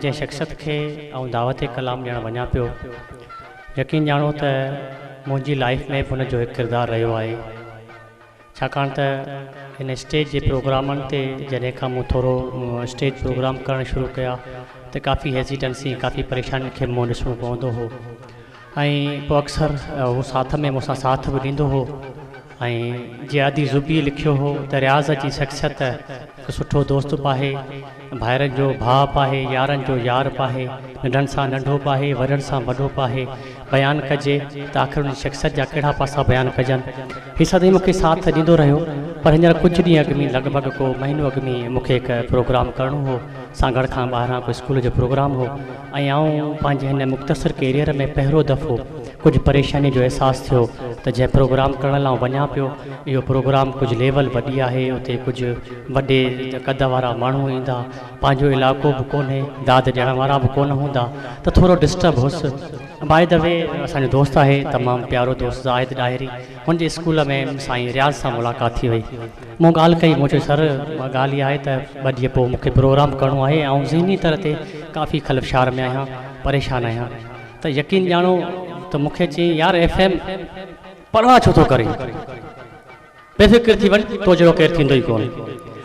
जे शख्सियत के दावत कलाम ॾियणु वञा पियो, यकीन ॼाणो त मुंहिंजी लाइफ में हुन जो हिकु किरदारु रहियो आहे। छाकाणि त हिन स्टेज जे प्रोग्रामनि ते जॾहिं खां मूं थोरो स्टेज प्रोग्राम करणु शुरू कया त काफ़ी हेजिटेंसी काफ़ी परेशानी खे मूं ॾिसणो पवंदो हो ऐं पोइ अक्सर उहो साथ में मूंसां साथ बि ॾींदो हो। ऐं जीअं आदि ज़ुबी लिखियो हो त रियाज़ जी शख्सियत हिकु सुठो दोस्त बि आहे, भाइरनि जो भाउ बि आहे, यारनि जो यार बि आहे, नंढनि सां नंढो बि आहे, वॾनि सां वॾो बि आहे। बयानु कजे त आख़िर उन शख्सियत जा कहिड़ा पासा बयानु कजनि, हीअ सदाईं मूंखे साथ ॾींदो रहियो। पर हींअर कुझु ॾींहं अॻु में लॻभॻि को महीनो अॻु में मूंखे हिकु प्रोग्राम करिणो हो, सागड़ खां ॿाहिरां को स्कूल जो प्रोग्राम हो ऐं आउं पंहिंजे हिन मुख़्तसिर कैरियर में पहिरियों दफ़ो कुझु परेशानी जो अहसासु थियो त जंहिं प्रोग्राम करण लाइ वञा पियो, इहो प्रोग्राम कुझु लेवल वॾी आहे, उते कुझु वॾे कद वारा माण्हू ईंदा, पंहिंजो इलाइक़ो बि कोन्हे, दाद ॾियण वारा बि कोन हूंदा, त थोरो डिस्टर्ब हुउसि। बाय द वे असांजो दोस्त आहे, तमामु प्यारो दोस्त ज़ाहिद डायरी, हुनजे स्कूल में साईं रियाज़ सां मुलाक़ात थी वई। मूं ॻाल्हि कई, मूं चयो सर ॻाल्हि इहा आहे त ॿ ॾींहं पोइ मूंखे प्रोग्राम करिणो आहे ऐं ज़हनी तरह ते काफ़ी ख़लफ़शार में आहियां, परेशान आहियां। त यकीन ॼाणो त मूंखे चई यार FM परवाह छो थो करे, बेफ़िक्र थी वञ, तो जहिड़ो केरु थींदो ई कोन।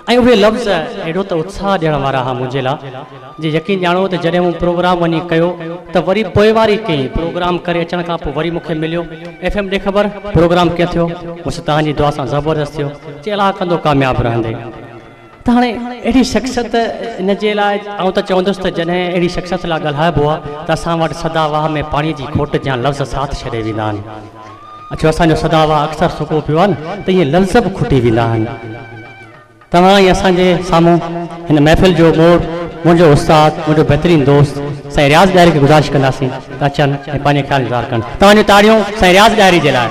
ऐं उहे लफ़्ज़ अहिड़ो त उत्साह ॾियण वारा हुआ मुंहिंजे लाइ, जे यकीन ॼाणो त जॾहिं मूं प्रोग्राम वञी कयो त वरी पोइवारी कई, प्रोग्राम करे अचण खां पोइ वरी मूंखे मिलियो FM ॾे ख़बर प्रोग्राम कीअं थियो, मूंसां तव्हांजी दुआ सां ज़बरदस्त थियो, चई अलाह कंदो कामयाबु रहंदे। त हाणे अहिड़ी शख़्सियत इन जे लाइ आउं त चवंदुसि त जॾहिं अहिड़ी शख़्सियत लाइ ॻाल्हाइबो आहे त असां वटि सदावाह में पाणीअ जी खोट जा लफ़्ज़ साथ छॾे वेंदा आहिनि। अच्छा, असांजो सदावाह अक्सर सुको पियो आहे न, त इहे लफ़्ज़ बि खुटी वेंदा आहिनि। तव्हां ई असांजे साम्हूं हिन महफ़िल जो मोड़, मुंहिंजो उस्ताद, मुंहिंजो बहितरीनु दोस्त साईं रियाज़ डायरी खे गुज़ारिश कंदासीं त अचनि ऐं पंहिंजे ख़्याल इज़हार कनि। तव्हांजूं ताड़ियूं साईं रियाज़ डायरी जे लाइ।